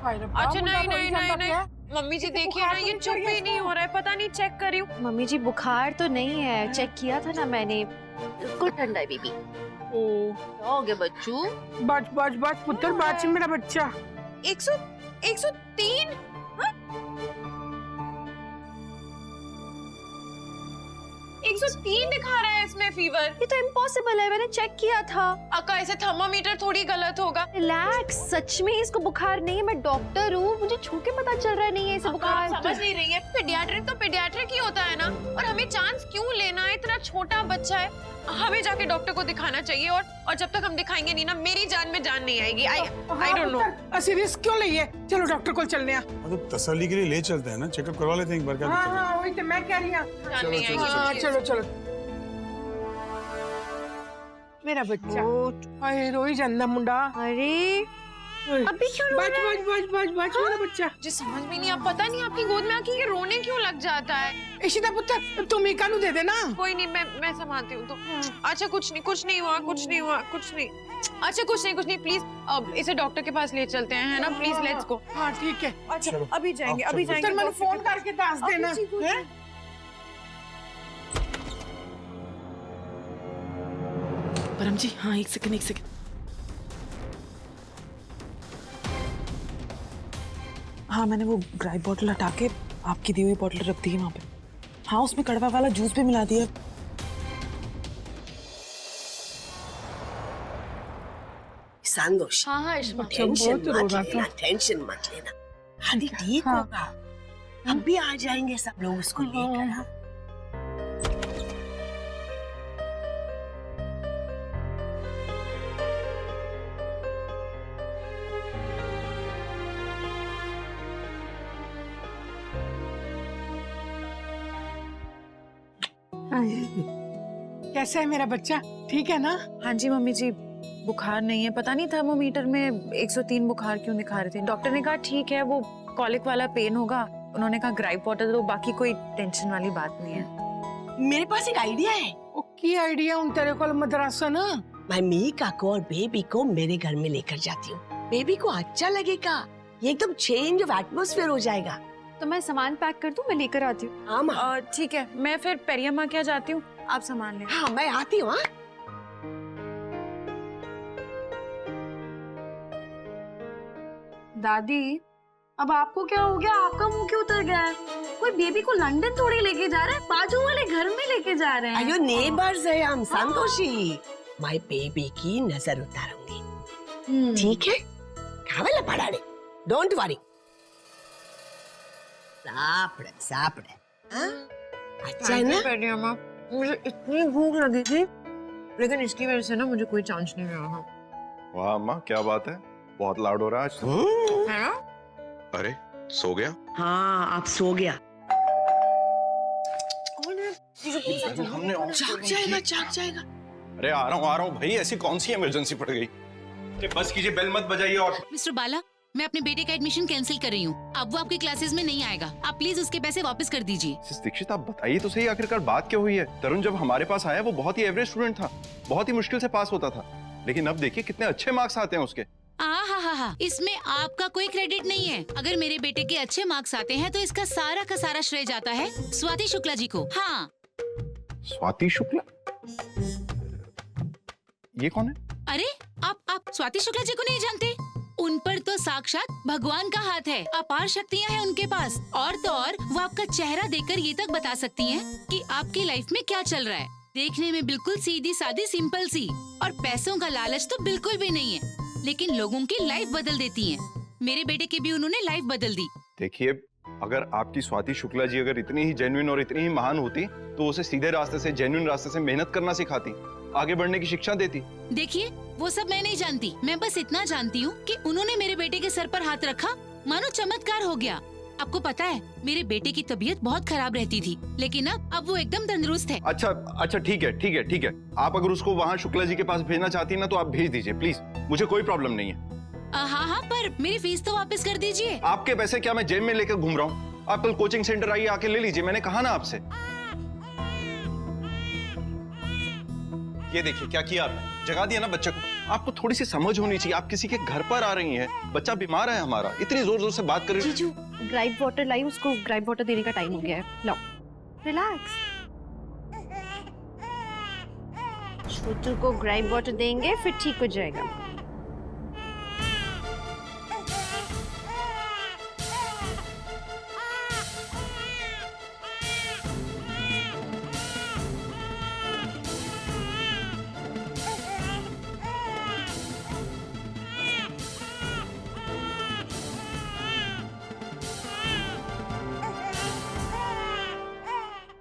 अच्छा नहीं नहीं नहीं नहीं मम्मी जी देखिए ना ये चुप ही नहीं हो रहा है, पता नहीं चेक कर रही हूँ। मम्मी जी बुखार तो नहीं है, चेक किया था ना मैंने, बिल्कुल ठंडा है बीबी। क्या हो गया बच्चू? बच पुत्र बात से मेरा बच्चा 103 103 दिखा रहा है इसमें फीवर। ये तो इम्पॉसिबल है, मैंने चेक किया था। अक्का ऐसे थर्मामीटर थोड़ी गलत होगा। रिलैक्स, सच में इसको बुखार नहीं है, मैं डॉक्टर हूँ, मुझे छू के पता चल रहा है नहीं है इसे बुखार। समझ नहीं रही है, पीडियाट्रिक तो पीडियाट्रिक ही होता है ना, और हमें चांस क्यों लेना है? इतना छोटा बच्चा है, हमें जाके डॉक्टर को दिखाना चाहिए। और जब तक हम दिखाएंगे नहीं ना, मेरी जान में जान नहीं आएगी। आई डोंट नो ऐसे रिस्क क्यों लिए? चलो डॉक्टर को चलने आ। तो तसल्ली के लिए ले चलते हैं ना, चेकअप करवा लेते हैं एक बार। क्या दिक्कत है? हाँ वही तो मैं कह रही हूँ। जान नहीं आएगी। हाँ चलो मेरा बच्चा अरे रोई ਜਾਂਦਾ मुंडा। अरे अभी क्यों रो रहा है? बच मेरा बच्चा। मुझे समझ में नहीं, अब पता नहीं आपकी गोद में आके ये रोने क्यों लग जाता है। इशिता पुत्र तुम ही कानू दे देना। कोई नहीं, मैं संभालती हूँ। तो अच्छा कुछ नहीं हुआ। अच्छा कुछ नहीं प्लीज अब इसे डॉक्टर के पास ले चलते हैं, है ना? Please let's go. हाँ ठीक है। अच्छा अभी जाएंगे पुत्र मैंने फोन करके दस देना। परम जी हाँ एक सेकंड। हाँ मैंने वो ग्राइप बॉटल हटा के आपकी दी हुई बॉटल रख दी है वहाँ पे। हाँ उसमें कड़वा वाला जूस भी मिला दिया। संतोष हाँ इश्मा, टेंशन मत लेना। आदि ठीक होगा, हम भी आ जाएंगे सब लोग उसको लेकर। हाँ कैसा है मेरा बच्चा? ठीक है ना? हाँ जी मम्मी जी, बुखार नहीं है। पता नहीं थर्मोमीटर में 103 बुखार क्यों दिखा रहे थे। डॉक्टर ने कहा ठीक है, वो कॉलिक वाला पेन होगा। उन्होंने कहा ग्राइप वाटर, तो बाकी कोई टेंशन वाली बात नहीं है। मेरे पास एक आइडिया है। ओ की आइडिया उन तेरे को मद्रासा ना? मैं मीका को और बेबी को मेरे घर में लेकर जाती हूँ। बेबी को अच्छा लगेगा, ये एकदम चेंज ऑफ एटमॉस्फेयर हो जाएगा। तो मैं सामान पैक कर दूं, मैं लेकर आती हूँ। हाँ माँ। ठीक है, मैं फिर पेरियम्मा क्या जाती हूँ, आप सामान लें। हाँ मैं आती हूँ। दादी अब आपको क्या हो गया? आपका मुंह क्यों उतर गया है? कोई बेबी को लंदन थोड़ी लेके जा रहा है, बाजू वाले घर में लेके जा रहे हैं। अयो नेबर्स है हम, संतोषी। मैं बेबी की नजर उतारूंगी, ठीक है? खावला पड़ाड़े, डोंट वरी। सापड़े हाँ? अच्छा है ना? पेरियम्मा, मुझे इतनी भूख लगी थी, लेकिन इसकी वजह से ना मुझे कोई चांस नहीं मिला। वाह अम्मा क्या बात है, बहुत लाउड हो रहा है आज तो। है ना? अरे सो गया? हाँ आप सो गया। हमने जाग जाएगा। अरे आ रहा हूँ भाई, ऐसी कौन सी इमरजेंसी पड़ गई? अरे बस कीजिए, बेल मत बजाइए। और मिस्टर बाला, मैं अपने बेटे का एडमिशन कैंसिल कर रही हूँ। अब वो आपकी क्लासेस में नहीं आएगा। आप प्लीज उसके पैसे वापस कर दीजिए। मिसेस दीक्षित आप बताइए तो सही, आखिरकार बात क्या हुई है? तरुण जब हमारे पास आया वो बहुत ही एवरेज स्टूडेंट था, बहुत ही मुश्किल से पास होता था, लेकिन अब देखिए कितने अच्छे मार्क्स आते हैं उसके। हाँ, इसमें आपका कोई क्रेडिट नहीं है। अगर मेरे बेटे के अच्छे मार्क्स आते हैं तो इसका सारा का सारा श्रेय जाता है स्वाति शुक्ला जी को। हाँ। स्वाति शुक्ला? ये कौन है? अरे आप स्वाति शुक्ला जी को नहीं जानते? उन पर तो साक्षात भगवान का हाथ है, अपार शक्तियाँ हैं उनके पास। और तो और वो आपका चेहरा देखकर ये तक बता सकती हैं कि आपकी लाइफ में क्या चल रहा है। देखने में बिल्कुल सीधी सादी सिंपल सी, और पैसों का लालच तो बिल्कुल भी नहीं है, लेकिन लोगों की लाइफ बदल देती हैं। मेरे बेटे की भी उन्होंने लाइफ बदल दी। देखिए अगर आपकी स्वाति शुक्ला जी अगर इतनी ही जेन्युइन और इतनी ही महान होती तो उसे सीधे रास्ते से, जेन्युइन रास्ते से मेहनत करना सिखाती, आगे बढ़ने की शिक्षा देती। देखिए वो सब मैं नहीं जानती, मैं बस इतना जानती हूँ कि उन्होंने मेरे बेटे के सर पर हाथ रखा, मानो चमत्कार हो गया। आपको पता है मेरे बेटे की तबीयत बहुत खराब रहती थी, लेकिन अब वो एकदम तंदुरुस्त है। अच्छा ठीक है। आप अगर उसको वहाँ शुक्ला जी के पास भेजना चाहती है ना तो आप भेज दीजिए प्लीज, मुझे कोई प्रॉब्लम नहीं है। हाँ, पर मेरी फीस तो वापस कर दीजिए। आपके पैसे क्या मैं जेब में लेकर घूम रहा हूँ? आप कल कोचिंग सेंटर आइए, आके ले लीजिए, मैंने कहा ना आपसे। ये देखिए क्या किया आपने, जगा दिया ना बच्चे को। आपको थोड़ी सी समझ होनी चाहिए। आप किसी के घर पर आ रही हैं, बच्चा बीमार है हमारा, इतनी जोर जोर से बात कर रही जीजू ग्राइप वाटर लाई, उसको ग्राइप वाटर देने का टाइम हो गया है, लाओ। रिलैक्स, छोटू को ग्राइप वाटर देंगे फिर ठीक हो जाएगा।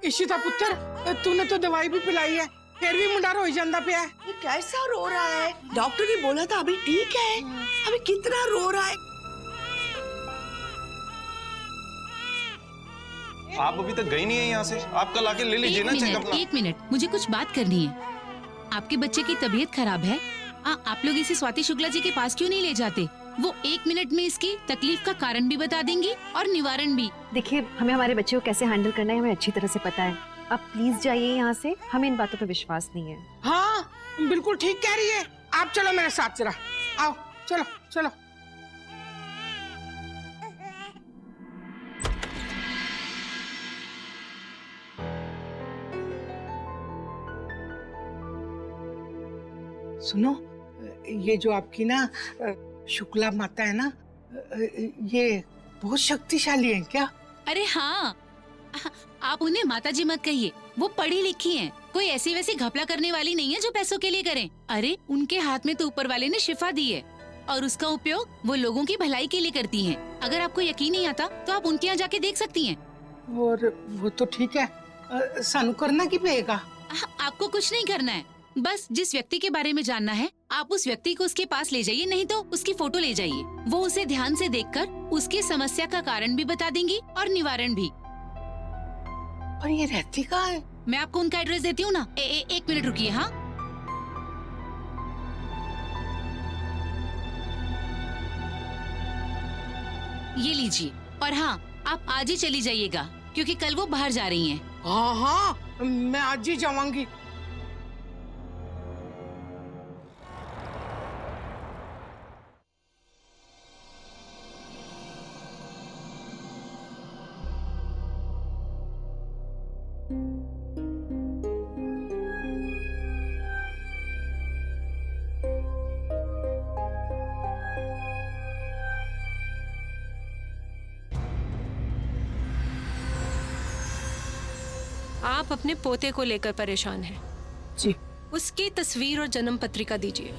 इशिता पुत्र, तूने तो दवाई भी पिलाई है, फिर भी मुंडा रोई जांदा पिया है। ये कैसा रो रहा है? डॉक्टर ने बोला था अभी ठीक है, अभी कितना रो रहा है? आप अभी तक गई नहीं है यहाँ से। आप कल आके ले लीजिए ना चेकअप। एक मिनट, मुझे कुछ बात करनी है। आपके बच्चे की तबीयत खराब है, आप लोग इसे स्वाति शुक्ला जी के पास क्यों नहीं ले जाते? वो 1 मिनट में इसकी तकलीफ का कारण भी बता देंगी और निवारण भी। देखिए, हमें हमारे बच्चे को कैसे हैंडल करना है हमें अच्छी तरह से पता है। आप प्लीज जाइए यहाँ से, हमें इन बातों पे विश्वास नहीं है। हाँ बिल्कुल ठीक कह रही है। आप चलो मेरे साथ जरा, आओ चलो चलो। सुनो, ये जो आपकी ना शुक्ला माता है ना, ये बहुत शक्तिशाली है क्या? अरे हाँ, आप उन्हें माताजी मत कहिए, वो पढ़ी लिखी हैं। कोई ऐसी वैसी घपला करने वाली नहीं है जो पैसों के लिए करें। अरे उनके हाथ में तो ऊपर वाले ने शिफा दी है और उसका उपयोग वो लोगों की भलाई के लिए करती हैं। अगर आपको यकीन नहीं आता तो आप उनके यहाँ जाके देख सकती हैं। और वो तो ठीक है, सानू करना की पेगा? आपको कुछ नहीं करना है, बस जिस व्यक्ति के बारे में जानना है आप उस व्यक्ति को उसके पास ले जाइए, नहीं तो उसकी फोटो ले जाइए। वो उसे ध्यान से देखकर उसकी समस्या का कारण भी बता देंगी और निवारण भी। पर ये रहती कहाँ है? मैं आपको उनका एड्रेस देती हूँ ना। एक मिनट रुकिए। हाँ, ये लीजिए। और हाँ, आप आज ही चली जाइएगा क्योंकि कल वो बाहर जा रही हैं। हाँ हाँ, मैं आज ही जाऊंगी। आप अपने पोते को लेकर परेशान हैं। जी। उसकी तस्वीर और जन्म पत्रिका दीजिए।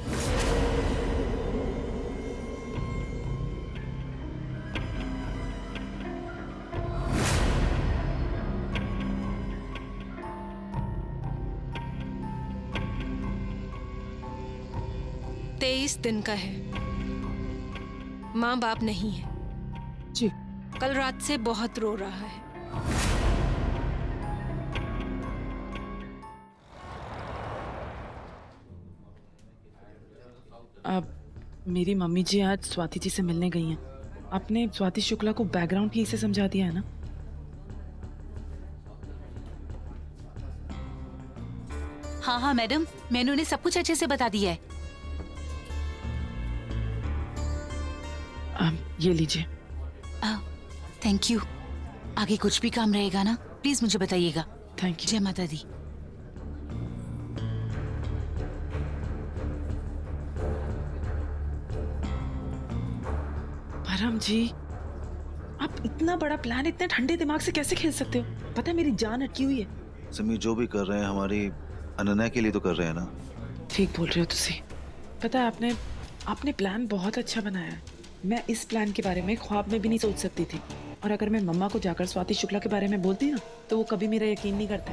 तेईस दिन का है, माँ बाप नहीं है। जी। कल रात से बहुत रो रहा है। अब मेरी मम्मी जी आज स्वाति जी से मिलने गई हैं। आपने स्वाति शुक्ला को बैकग्राउंड ठीक से समझा दिया है ना? हाँ हाँ मैडम, मैंने उन्हें सब कुछ अच्छे से बता दिया है। ये लीजिए। Thank you. आगे कुछ भी काम रहेगा ना, प्लीज मुझे बताइएगा। Thank you. जय माता दी। परम जी, आप इतना बड़ा प्लान इतने ठंडे दिमाग से कैसे खेल सकते हो? पता है मेरी जान अटकी हुई है। समी, जो भी कर रहे हैं हमारी अनन्या के लिए तो कर रहे हैं ना। ठीक बोल रहे हो तुसी। पता है आपने प्लान बहुत अच्छा बनाया है। मैं इस प्लान के बारे में ख्वाब में भी नहीं सोच सकती थी। और अगर मैं मम्मा को जाकर स्वाति शुक्ला के बारे में बोलती ना तो वो कभी मेरा यकीन नहीं करते।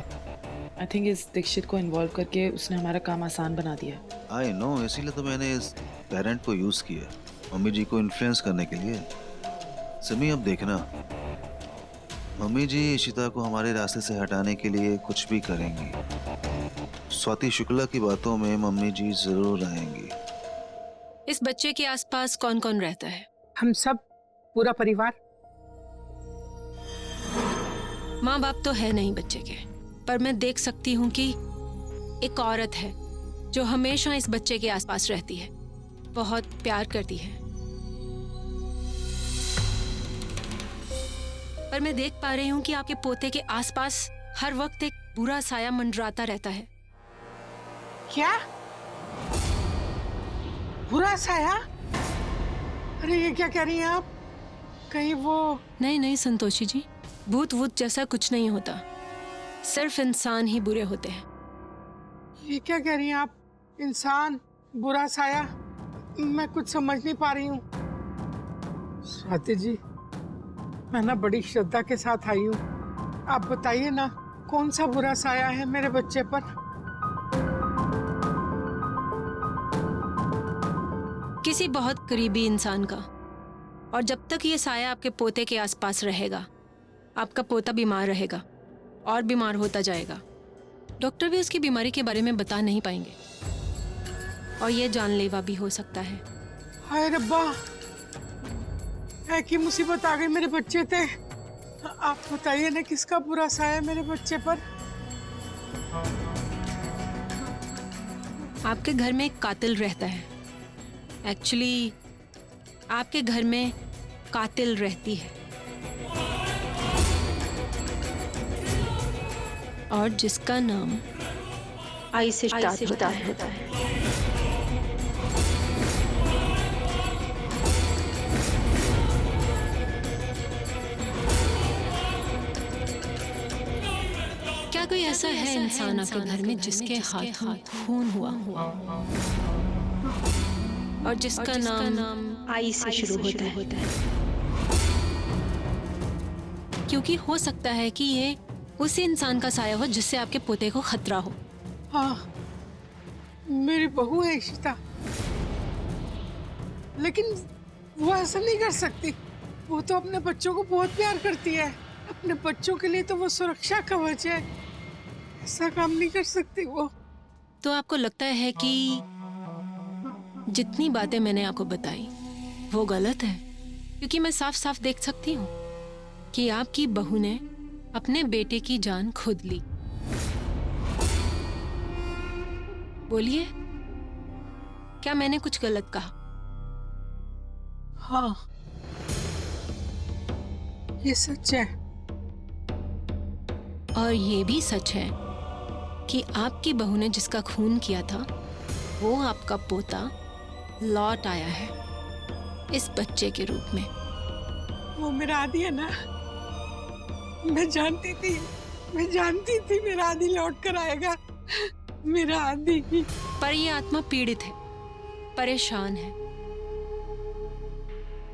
आई थिंक इस दीक्षित को इन्वॉल्व करके उसने हमारा काम आसान बना दिया। आई नो, इसीलिए तो मैंने इस पेरेंट को यूज किया, मम्मी जी को इन्फ्लुएंस करने के लिए। समी, अब देखना, मम्मी जी इशिता को हमारे रास्ते से हटाने के लिए कुछ भी करेंगी। स्वाति शुक्ला की बातों में मम्मी जी जरूर आएंगी। इस बच्चे के आसपास कौन कौन रहता है? हम सब, पूरा परिवार। माँ बाप तो है नहीं बच्चे के, पर मैं देख सकती हूँ कि एक औरत है जो हमेशा इस बच्चे के आसपास रहती है, बहुत प्यार करती है। पर मैं देख पा रही हूँ कि आपके पोते के आसपास हर वक्त एक बुरा साया मंडराता रहता है। क्या? बुरा साया? अरे ये क्या कह रही हैं आप? कहीं वो... नहीं नहीं संतोषी जी, भूत वूत जैसा कुछ नहीं होता, सिर्फ इंसान ही बुरे होते हैं। ये क्या कह रही हैं आप? इंसान, बुरा साया? मैं कुछ समझ नहीं पा रही हूँ। स्वाति जी, मैं ना बड़ी श्रद्धा के साथ आई हूँ, आप बताइए ना कौन सा बुरा साया है मेरे बच्चे पर? किसी बहुत करीबी इंसान का। और जब तक ये साया आपके पोते के आसपास रहेगा, आपका पोता बीमार रहेगा और बीमार होता जाएगा। डॉक्टर भी उसकी बीमारी के बारे में बता नहीं पाएंगे और ये जानलेवा भी हो सकता है। हाय रब्बा, है कि मुसीबत आ गई मेरे बच्चे पे। आप बताइए ना किसका बुरा साया है मेरे बच्चे पर? आपके घर में एक कातिल रहता है। एक्चुअली आपके घर में कातिल रहती है, और जिसका नाम आई से स्टार्ट होता है। क्या कोई ऐसा है इंसान आपके घर में जिसके हाथों खून हुआ और जिसका नाम आई से शुरू होता है? क्योंकि हो सकता है कि ये उसी इंसान का साया हो जिससे आपके पोते को खतरा हो। हाँ, मेरी बहू है इशिता, लेकिन वो ऐसा नहीं कर सकती। वो तो अपने बच्चों को बहुत प्यार करती है, अपने बच्चों के लिए तो वो सुरक्षा कवच है। ऐसा काम नहीं कर सकती वो। तो आपको लगता है कि जितनी बातें मैंने आपको बताई वो गलत है? क्योंकि मैं साफ साफ देख सकती हूँ कि आपकी बहू ने अपने बेटे की जान खुद ली। बोलिए, क्या मैंने कुछ गलत कहा? हाँ, ये सच है। और ये भी सच है कि आपकी बहू ने जिसका खून किया था वो आपका पोता लौट आया है इस बच्चे के रूप में। वो मेरा आदि है ना, मैं जानती थी मेरा आदि लौट कर आएगा। मेरा आदि। पर ये आत्मा पीड़ित है, परेशान है।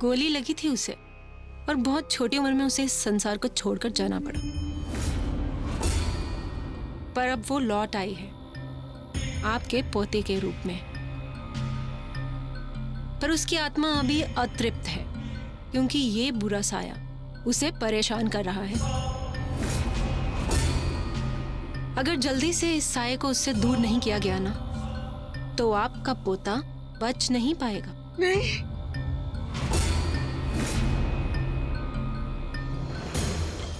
गोली लगी थी उसे और बहुत छोटी उम्र में उसे इस संसार को छोड़कर जाना पड़ा। पर अब वो लौट आई है आपके पोते के रूप में। पर उसकी आत्मा अभी अतृप्त है क्योंकि ये बुरा साया उसे परेशान कर रहा है। अगर जल्दी से इस साये को उससे दूर नहीं किया गया ना, तो आपका पोता बच नहीं पाएगा। नहीं,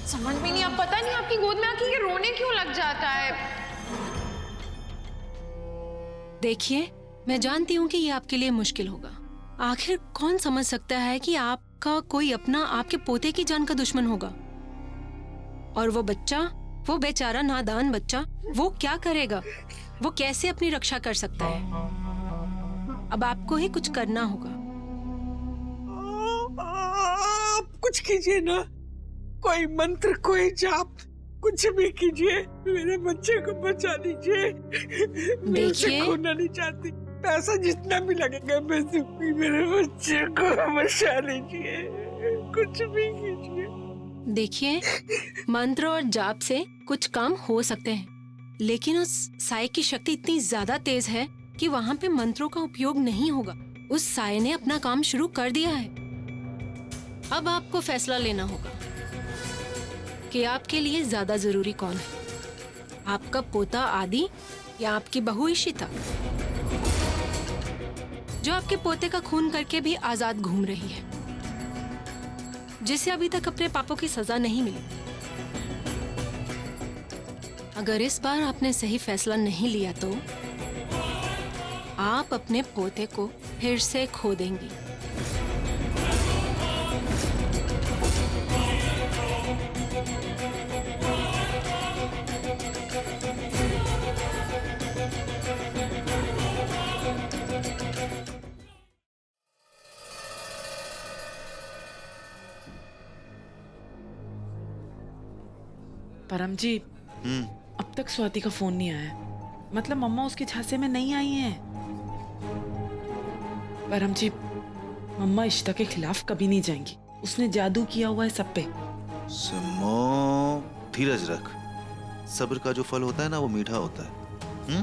समझ में नहीं, अब पता नहीं आपकी गोद में आके ये रोने क्यों लग जाता है। देखिए, मैं जानती हूँ कि ये आपके लिए मुश्किल होगा। आखिर कौन समझ सकता है कि आपका कोई अपना आपके पोते की जान का दुश्मन होगा? और वो बच्चा, वो बेचारा नादान बच्चा, वो क्या करेगा? वो कैसे अपनी रक्षा कर सकता है? अब आपको ही कुछ करना होगा। आप कुछ कीजिए ना, कोई मंत्र, कोई जाप, कुछ भी कीजिए, मेरे बच्चे को बचा लीजिए। देखिए, खोना नहीं चाहती, पैसा जितना भी लगेगा मैं दूंगी, मेरे बच्चे को बचा लीजिए, कुछ भी कीजिए। देखिए, मंत्र और जाप से कुछ काम हो सकते हैं, लेकिन उस साये की शक्ति इतनी ज्यादा तेज है कि वहां पे मंत्रों का उपयोग नहीं होगा। उस साये ने अपना काम शुरू कर दिया है। अब आपको फैसला लेना होगा कि आपके लिए ज्यादा जरूरी कौन है, आपका पोता आदि या आपकी बहू इशिता, जो आपके पोते का खून करके भी आजाद घूम रही है, जिसे अभी तक अपने पापों की सजा नहीं मिली। अगर इस बार आपने सही फैसला नहीं लिया तो आप अपने पोते को फिर से खो देंगी। परम जी, अब तक स्वाति का फोन नहीं आया। मतलब मम्मा उसके झांसे में नहीं आई हैं। परम जी, मम्मा इशिता के खिलाफ कभी नहीं जाएंगी। उसने जादू किया हुआ है सब पे। सिमो, धीरज रख। सब्र का जो फल होता है ना, वो मीठा होता है।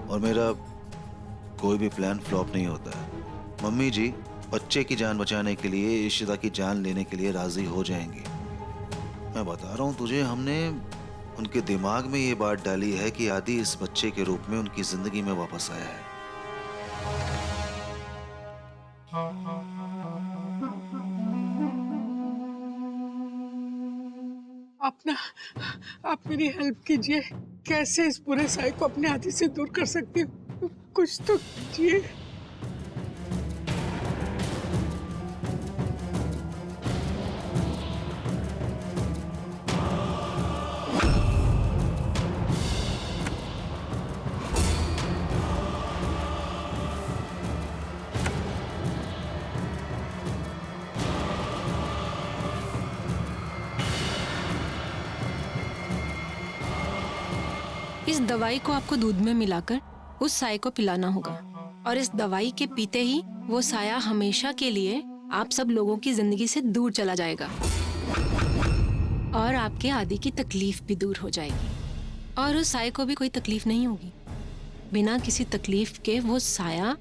और मेरा कोई भी प्लान फ्लॉप नहीं होता है। मम्मी जी बच्चे की जान बचाने के लिए, इशिता की जान लेने के लिए राजी हो जाएंगी। मैं बता रहा हूँ तुझे, हमने उनके दिमाग में ये बात डाली है कि आदि इस बच्चे के रूप में उनकी जिंदगी में वापस आया है। आप मेरी हेल्प कीजिए। कैसे इस बुरे साय को अपने आदि से दूर कर सकती हूँ? कुछ तो कीजिए। इस दवाई को आपको दूध में मिलाकर उस साय को पिलाना होगा, और इस दवाई के पीते ही वो साया हमेशा के लिए आप सब लोगों की जिंदगी से दूर चला जाएगा और आपके आदि की तकलीफ भी दूर हो जाएगी, और उस साय को भी कोई तकलीफ नहीं होगी। बिना किसी तकलीफ के वो साया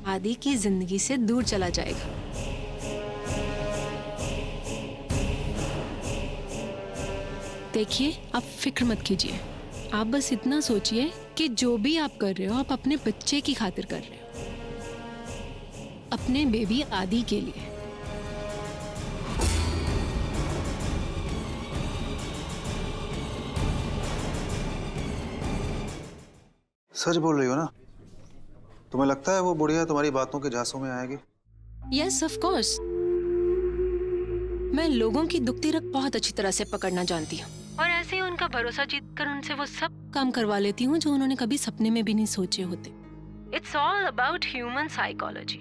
आदि की जिंदगी से दूर चला जाएगा। देखिए, आप फिक्र मत कीजिए। आप बस इतना सोचिए कि जो भी आप कर रहे हो, आप अपने बच्चे की खातिर कर रहे हो, अपने बेबी आदि के लिए। सच बोल रही हो ना? तुम्हें लगता है वो बुढ़िया तुम्हारी बातों के झांसों में आएगी? Yes, of course. मैं लोगों की दुखती रग बहुत अच्छी तरह से पकड़ना जानती हूँ, और ऐसे ही उनका भरोसा जीतकर उनसे वो सब काम करवा लेती हूँ जो उन्होंने कभी सपने में भी नहीं सोचे होते। It's all about human psychology.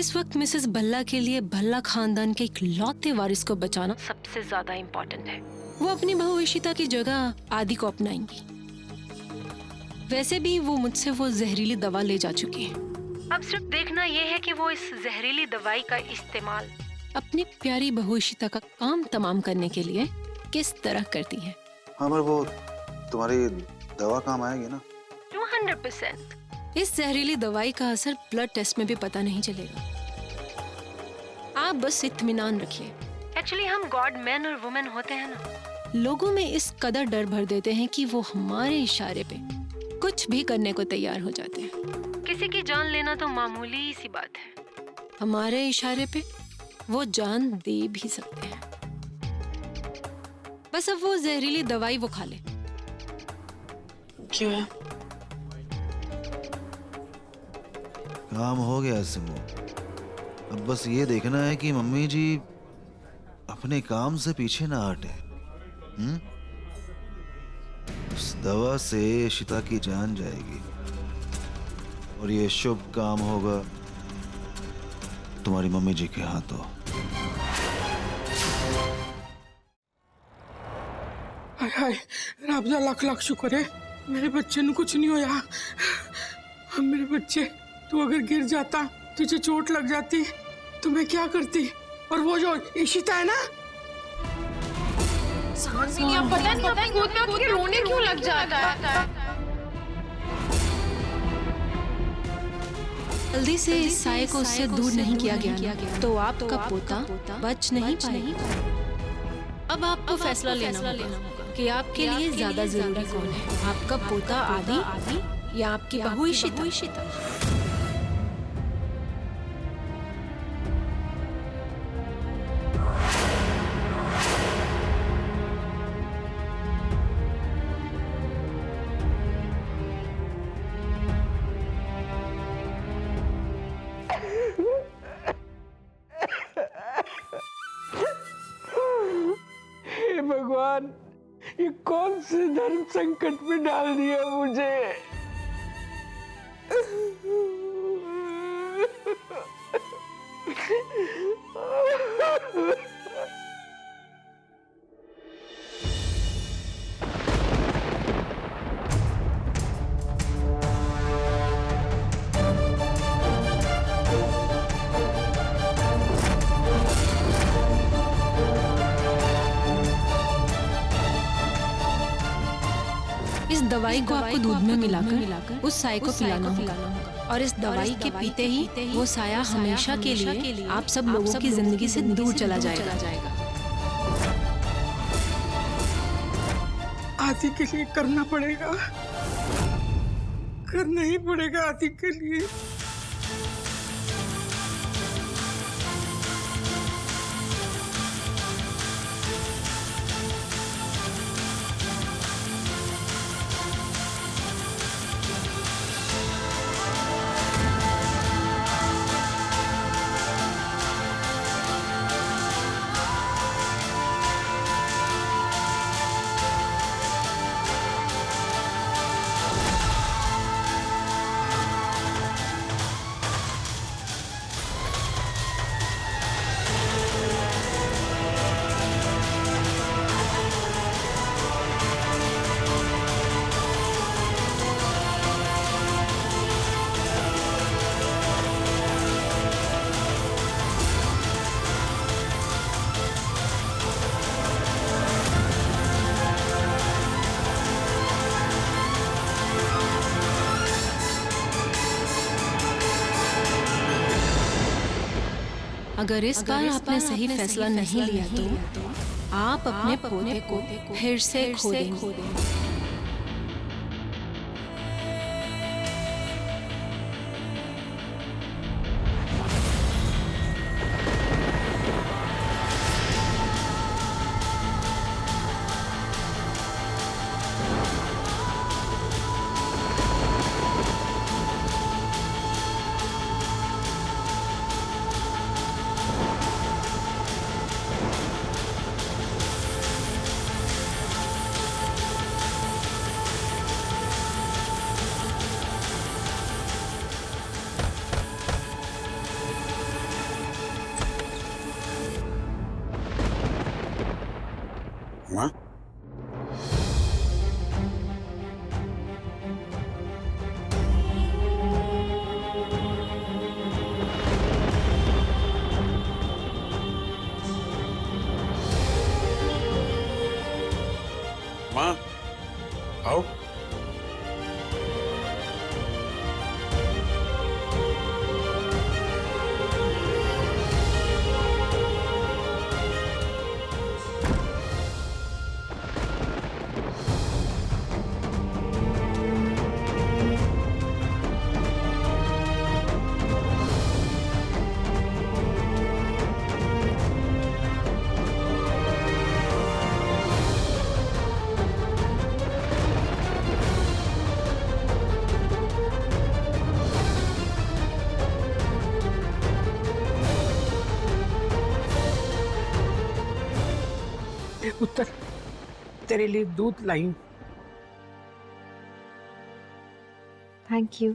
इस वक्त मिसेस भल्ला के लिए भल्ला खानदान के इकलौते वारिस को बचाना सबसे ज्यादा इम्पोर्टेंट है। वो अपनी बहू इशिता की जगह आदि को अपनाएंगी। वैसे भी वो मुझसे वो जहरीली दवा ले जा चुकी है। अब सिर्फ देखना ये है कि वो इस जहरीली दवाई का इस्तेमाल अपनी प्यारी बहू इशिता का काम तमाम करने के लिए किस तरह करती है। हाँ, पर वो तुम्हारी दवा काम आएगी ना? 200%। इस जहरीली दवाई का असर ब्लड टेस्ट में भी पता नहीं चलेगा। आप बस इत्मीनान रखिए। एक्चुअली हम गॉड मैन और वुमेन होते हैं ना, लोगों में इस कदर डर भर देते हैं कि वो हमारे इशारे पे कुछ भी करने को तैयार हो जाते हैं। किसी की जान लेना तो मामूली सी बात है, हमारे इशारे पे वो जान दे भी सकते हैं। बस अब वो जहरीली दवाई वो खा ले। क्यों है? काम हो गया सिमो। अब बस ये देखना है कि मम्मी जी अपने काम से पीछे ना हटे। उस दवा से इशिता की जान जाएगी और ये शुभ काम होगा तुम्हारी मम्मी जी के हाथों। हाय हाय, राबजा लाख लाख शुक्र है मेरे बच्चे ਨੂੰ कुछ नहीं होया। मेरे बच्चे, तू अगर गिर जाता, तुझे चोट लग जाती तो मैं क्या करती? और वो जो इशिता है ना, समझ में नहीं, पता नहीं अपनी गोद में उठ के रोने क्यों लग जाता है। जल्दी से इस साये को उससे दूर नहीं किया गया तो आपका पोता बच नहीं पाएगा। अब आपको फैसला लेना होगा कि आपके लिए ज्यादा जरूरी कौन है, आपका पोता आदि या आपकी बहू इशिता। भगवान, ये कौन से धर्म संकट में डाल दिया मुझे। इस दवाई को आपको दूध में मिलाकर उस साय को पिलाना होगा और इस दवाई के पीते ही वो साया हमेशा के लिए आप सब लोगों की जिंदगी से दूर चला जाएगा। आदि के लिए करना पड़ेगा, करना ही पड़ेगा आदि के लिए। अगर इस बार आपने सही फैसला नहीं लिया तो आप अपने पोते को फिर से खो देंगे। माँ, माँ आओ। पुत्र, तेरे लिए दूध लाई हूं। Thank you.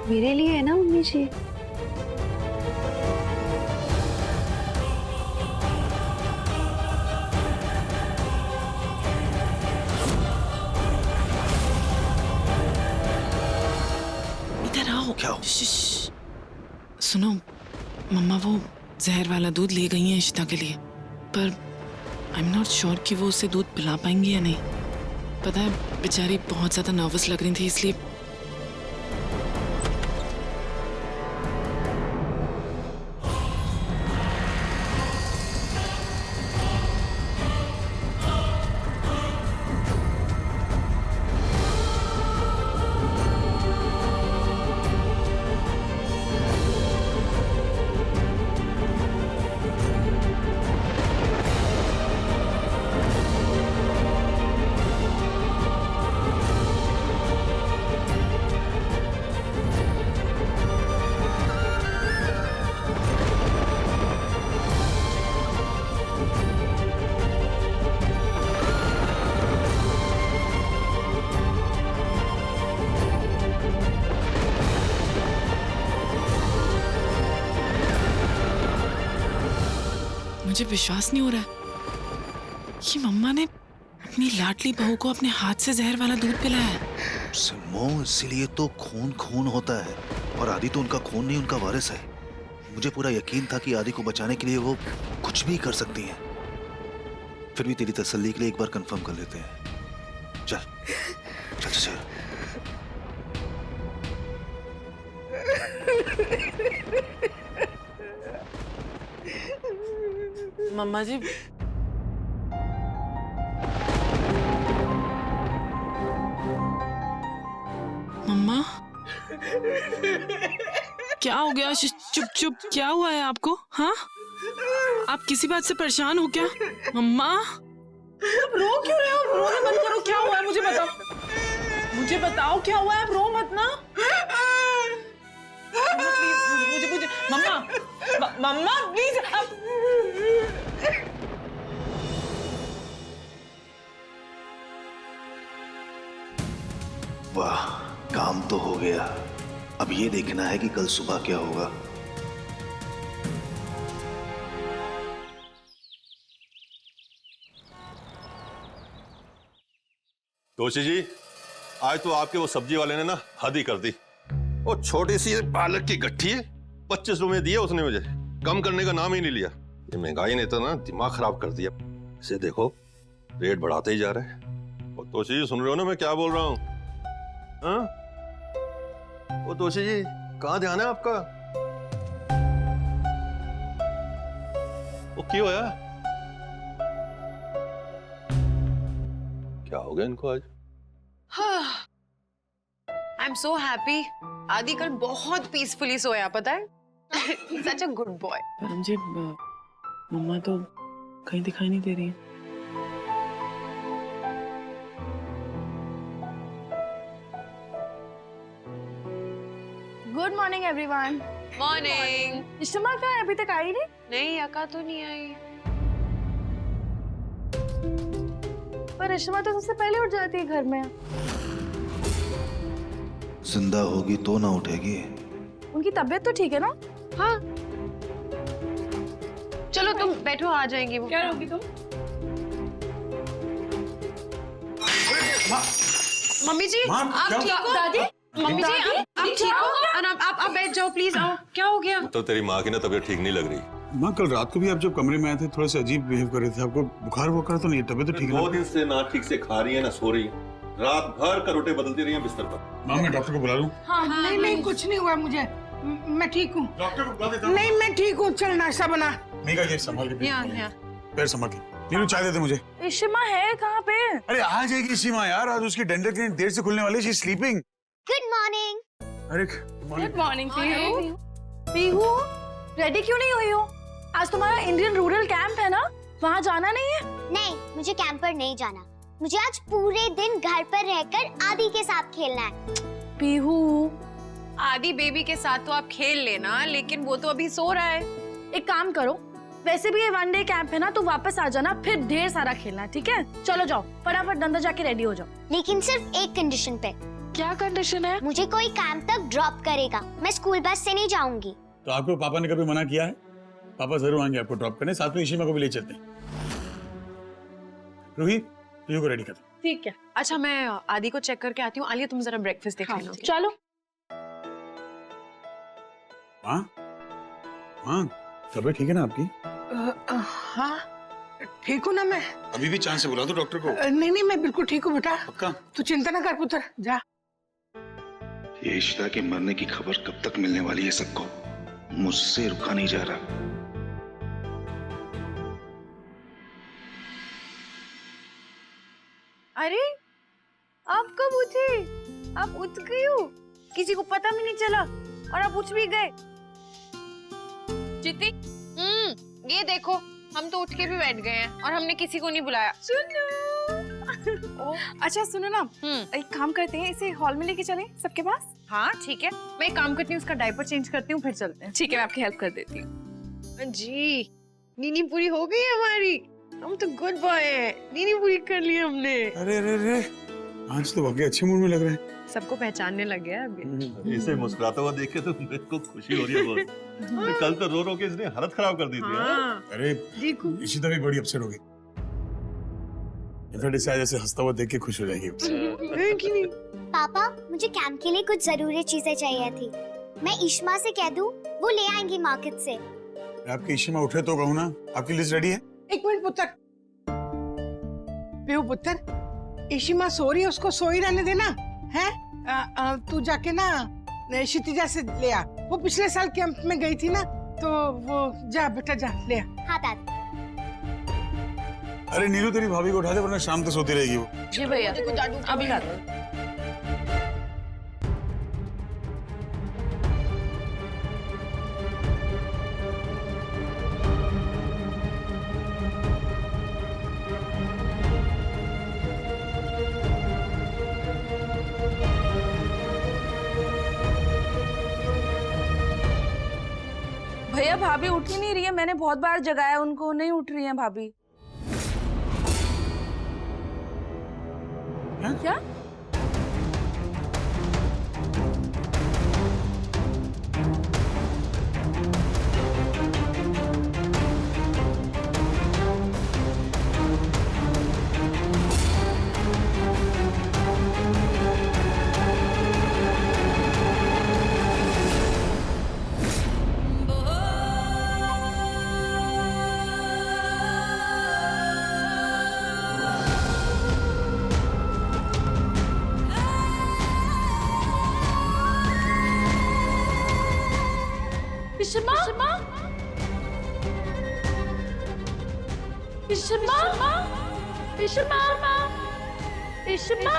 मेरे लिए है ना मम्मी जी? इधर आओ। क्या हो? सुनो, मम्मा वो जहर वाला दूध ले गई हैं इशिता के लिए, पर आई एम नॉट श्योर कि वो उसे दूध पिला पाएंगी या नहीं। पता है बेचारी बहुत ज्यादा नर्वस लग रही थी, इसलिए मुझे विश्वास नहीं हो रहा है कि मम्मा ने अपनी लाडली बहू को अपने हाथ से जहर वाला दूध पिलाया है। सिमो, इसीलिए तो खून खून होता है, और आदि तो उनका खून नहीं, उनका वारिस है। मुझे पूरा यकीन था कि आदि को बचाने के लिए वो कुछ भी कर सकती हैं। फिर भी तेरी तसल्ली के लिए एक बार कंफर्म कर लेते हैं। चल चल चल। मम्मा जी, मम्मा क्या हो गया? चुप चुप, क्या हुआ है आपको? हाँ, आप किसी बात से परेशान हो क्या? मम्मा रो क्यों रहे हो? रोना मत करो, क्या हुआ है मुझे बताओ, मुझे बताओ क्या हुआ है, आप रो मत ना। प्लीज मुझे मम्मा मम्मा प्लीज आप। वाह, काम तो हो गया। अब ये देखना है कि कल सुबह क्या होगा। तोशी जी, आज तो आपके वो सब्जी वाले ने ना हद ही कर दी। वो छोटी सी पालक की गट्ठी 25 रुपए दिए उसने मुझे, कम करने का नाम ही नहीं लिया। ये महंगाई ने तो ना दिमाग खराब कर दिया। इसे देखो, रेट बढ़ाते ही जा रहे हैं। और तोशी जी, सुन रहे हो ना मैं क्या बोल रहा हूँ? हाँ? ओ तोशी जी, कहाँ ध्यान है आपका? वो क्यों है? क्या हो गया इनको आज? I am so happy. आदि कल बहुत पीसफुली सोया, पता है? सच अ गुड बॉय। पर मुझे मम्मा तो कहीं दिखाई नहीं दे रही है। Good morning everyone. मॉर्निंग। इश्मा कहाँ है? अभी तक आई नहीं? नहीं, अका तो नहीं आई। पर इश्मा तो सबसे पहले उठ जाती है घर में। जिंदा होगी तो ना उठेगी। उनकी तबीयत तो ठीक है ना? हाँ, चलो तुम बैठो, आ जाएंगी वो। क्या रोगी तुम? मम्मी जी, आप ठीक हो? दादी, मम्मी जी, आप ठीक हो? और आप बैठ जाओ प्लीज। आओ, क्या हो गया? तो तेरी माँ की ना तबीयत ठीक नहीं लग रही। माँ, कल रात को भी आप जब कमरे में आए थे थोड़ा सा अजीब बिहेव कर रहे थे। आपको बुखार वुखार तो नहीं? तबीयत तो ठीक है? 2 दिन से ना ठीक से खा रही है ना सो रही है, रात भर करोटे बदलती रही है बिस्तर पर। माँ, मैं डॉक्टर को बुला लूं? हाँ, नहीं कुछ नहीं हुआ मुझे, मैं ठीक हूँ। डॉक्टर को बुला देता हूँ। नहीं, मैं ठीक हूँ। चल नाश्ता बना। मीका, ये संभाल के यहाँ। पैर संभाल के। नीरू, चाय दे दे मुझे। इश्मा है कहाँ पे? अरे आ जाएगी सीमा यार, आज उसकी डेंटल क्लिनिक देर से खुलने वाली है। She is sleeping. Good morning. अरे good morning Pihu. Pihu, ready क्यों नहीं हुई हो? आज तुम्हारा इंडियन रूरल कैंप है ना, वहाँ जाना नहीं है? नहीं, मुझे कैंप पर नहीं जाना। मुझे आज पूरे दिन घर पर रहकर आदि के साथ खेलना है। पीहू, आदि बेबी के साथ तो आप खेल लेना, लेकिन वो तो अभी सो रहा है। एक काम करो, वैसे भी ये 1 डे कैंप है ना, तो वापस आ जाना, फिर ढेर सारा खेलना है, ठीक है? चलो जाओ, फटाफट अंदर जाके रेडी हो जाओ। लेकिन सिर्फ एक कंडीशन पे। क्या कंडीशन है? मुझे कोई कैंप तक ड्रॉप करेगा, मैं स्कूल बस से नहीं जाऊंगी। तो आपको पापा ने कभी मना किया है? पापा जरूर आएंगे आपको ड्रॉप करने, साथ में इशिमा को भी ले चलते हैं। रूही, पीहू को रेडी कर। ठीक है। अच्छा, मैं आदि को चेक करके आती हूँ। आलिया, तुम जरा ब्रेकफास्ट देख लेना। चलो। माँ, माँ, तबीयत ठीक है ना आपकी? हाँ, ठीक हूँ ना मैं। अभी भी चांस से बुला दो डॉक्टर को। नहीं, मैं बिल्कुल ठीक हूँ बेटा। पक्का? तू चिंता ना कर पुत्र, जा। ये इशिता के मरने की खबर कब तक मिलने वाली है सबको? मुझसे रुका नहीं जा रहा। अरे, आप कब उठे? आप उठ गई हो? किसी को पता भी नहीं चला और आप उठ भी गए। चित्ती, ये देखो, हम तो उठ के भी बैठ गए हैं और हमने किसी को नहीं बुलाया। सुनो। अच्छा सुनो ना, एक काम करते हैं, इसे हॉल में लेके चलें सबके पास? हाँ ठीक है, मैं एक काम करती हूँ, उसका डायपर चेंज करती हूँ, फिर चलते हैं। ठीक है, मैं आपकी हेल्प कर देती हूँ। जी, नीनी पूरी हो गई हमारी। हम तो गुड बॉय हैं, नीनी पूरी कर ली हमने। अरे, आज तो वाकई अच्छे मूड में लग रहे हैं। सबको पहचानने लग गया है अभी। इसे मुस्कुराता हुआ देख के तो मेरे को खुशी हो रही है बहुत। कल तो रो रो के इसने हालत खराब कर दी थी। हाँ। अरे इशिता भी बड़ी अपसेट हो गई। इनफैक्ट इसे आज ऐसे हंसता हुआ देख के खुश हो जाएगी। पापा मुझे कैंप के लिए कुछ जरूरी चीजें चाहिए थी। मैं ईशमा से कह दूं, वो ले आएंगी मार्केट से। आपकी ईशिमा उठे तो कहूँ ना, आपकी लिस्ट रेडी है? एक मिनट पुत्र, पीहू पुत्र, इशिमा सो रही है, उसको सोई रहने देना है। तू जाके ना क्षितिजा से ले आ, वो पिछले साल कैंप में गई थी ना, तो वो जा बेटा जा ले आ। हाँ दादी। अरे नीलू तेरी भाभी को उठा दे वरना शाम तक सोती रहेगी वो। जी भैया अभी ला दो। भैया भाभी उठ ही नहीं रही है, मैंने बहुत बार जगाया उनको, नहीं उठ रही है भाभी। क्या? इशिमा? इशिमा? इशिमा? इशिमा?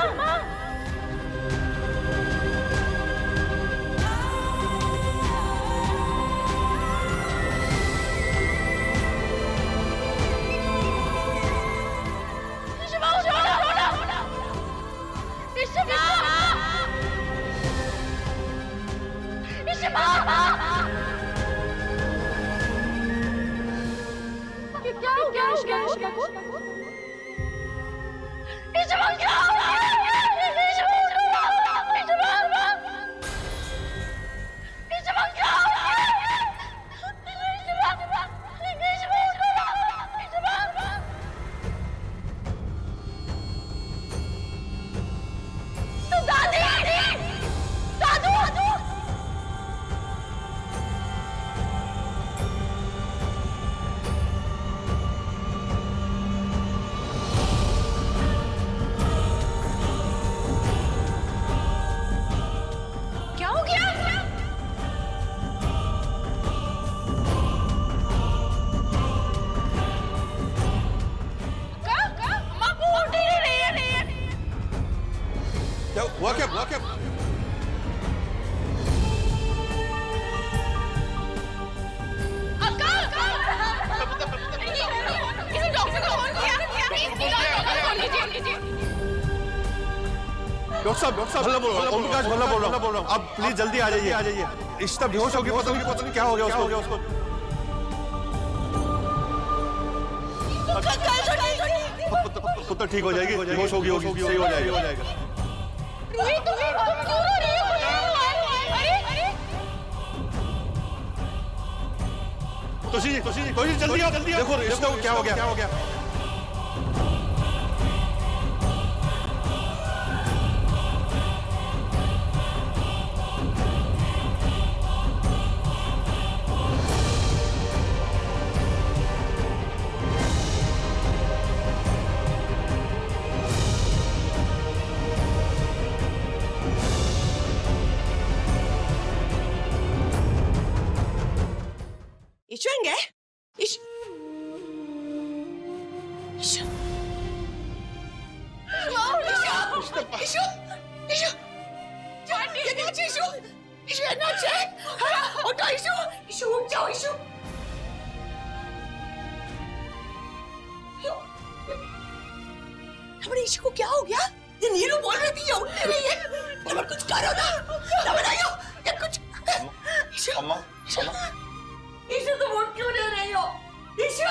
डॉक्टर साहब भल्ला बोल रहा हूँ। आप प्लीज जल्दी आ जाइए। इशिता बेहोश होगी, पता नहीं क्या हो गया उसको। पुत्र ठीक हो जाएगी, बेहोश होगी, सही हो जाएगा। तुसी जल्दी आओ, देखो इशिता को क्या हो गया। इशू को क्या हो गया? ये नीलू बोल रही थी, ये उठ नहीं रही है। नमन कुछ करो ना, नमन आयो, ये कुछ। अम्मा, इशू तुम उठ क्यों नहीं रही हो? इशू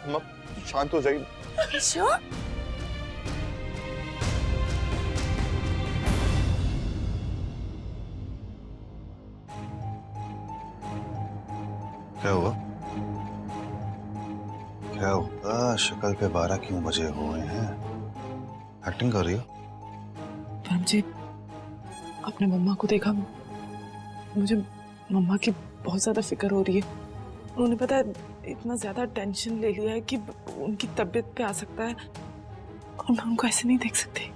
अम्मा शांत हो जाइए। इशू क्या हुआ? क्या हुआ? शक्ल पे 12 क्यों बजे हुए हैं? एक्टिंग कर रही हो? परम जी, आपने मम्मा को देखा? मुझे मम्मा की बहुत ज्यादा फिक्र हो रही है। उन्होंने पता है इतना ज्यादा टेंशन ले लिया है कि उनकी तबीयत पे आ सकता है और मैं उनको ऐसे नहीं देख सकती।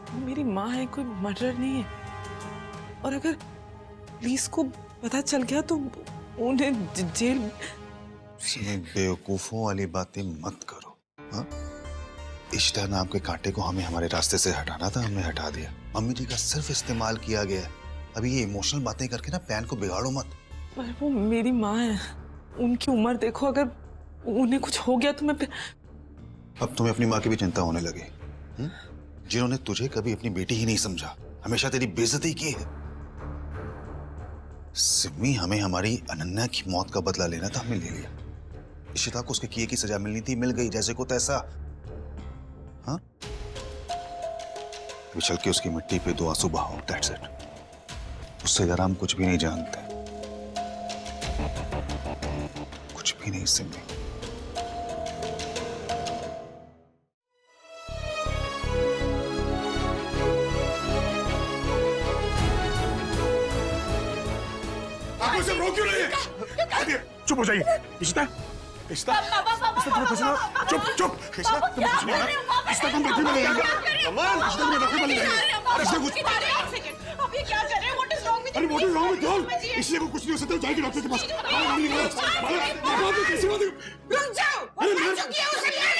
वो मेरी माँ है, कोई मर्डर नहीं है। और अगर पुलिस को पता चल गया तो उन्हें जेल। बेवकूफों वाली बातें मत करो। हाँ? इश्ता नाम के कांटे को हमें हमारे रास्ते से हटाना था, हमने हटा दिया। मम्मी जी का सिर्फ इस्तेमाल किया गया है। अभी ये इमोशनल बातें करके ना प्लान को बिगाड़ो मत। पर वो मेरी माँ है, उनकी उम्र देखो, अगर उन्हें कुछ हो गया तो मैं फिर। अब तुम्हें अपनी माँ की भी चिंता होने लगी, जिन्होंने तुझे कभी अपनी बेटी ही नहीं समझा, हमेशा तेरी बेइज्जती की है। सिमी, हमें हमारी अनन्या की मौत का बदला लेना था, हमने ले लिया। इशिता को उसके किए की सजा मिलनी थी, मिल गई, जैसे को तैसा। हाँ, अभी चल के उसकी मिट्टी पे 2 आंसू बहाओ, दैट्स इट। उससे ज्यादा हम कुछ भी नहीं जानते, कुछ भी नहीं सिमी। आप उसे रोक क्यों रही है? चुप हो जाइए। इशिता, इशिता, इशिता तुम्हें कुछ ना, चुप चुप। इशिता तुम्हें कुछ नहीं है। इशिता तुम डॉक्टर बन जाएगा। अमन, इशिता तुम्हें डॉक्टर बन जाएगा। इशिता कुछ। अब ये क्या कर रहे हैं? What is wrong with you? अरे what is wrong with you? Ishita को कुछ नहीं हो सकता, जाएगी डॉक्टर के पास। रुक जाओ, मैं चुकी हूँ, उसे ले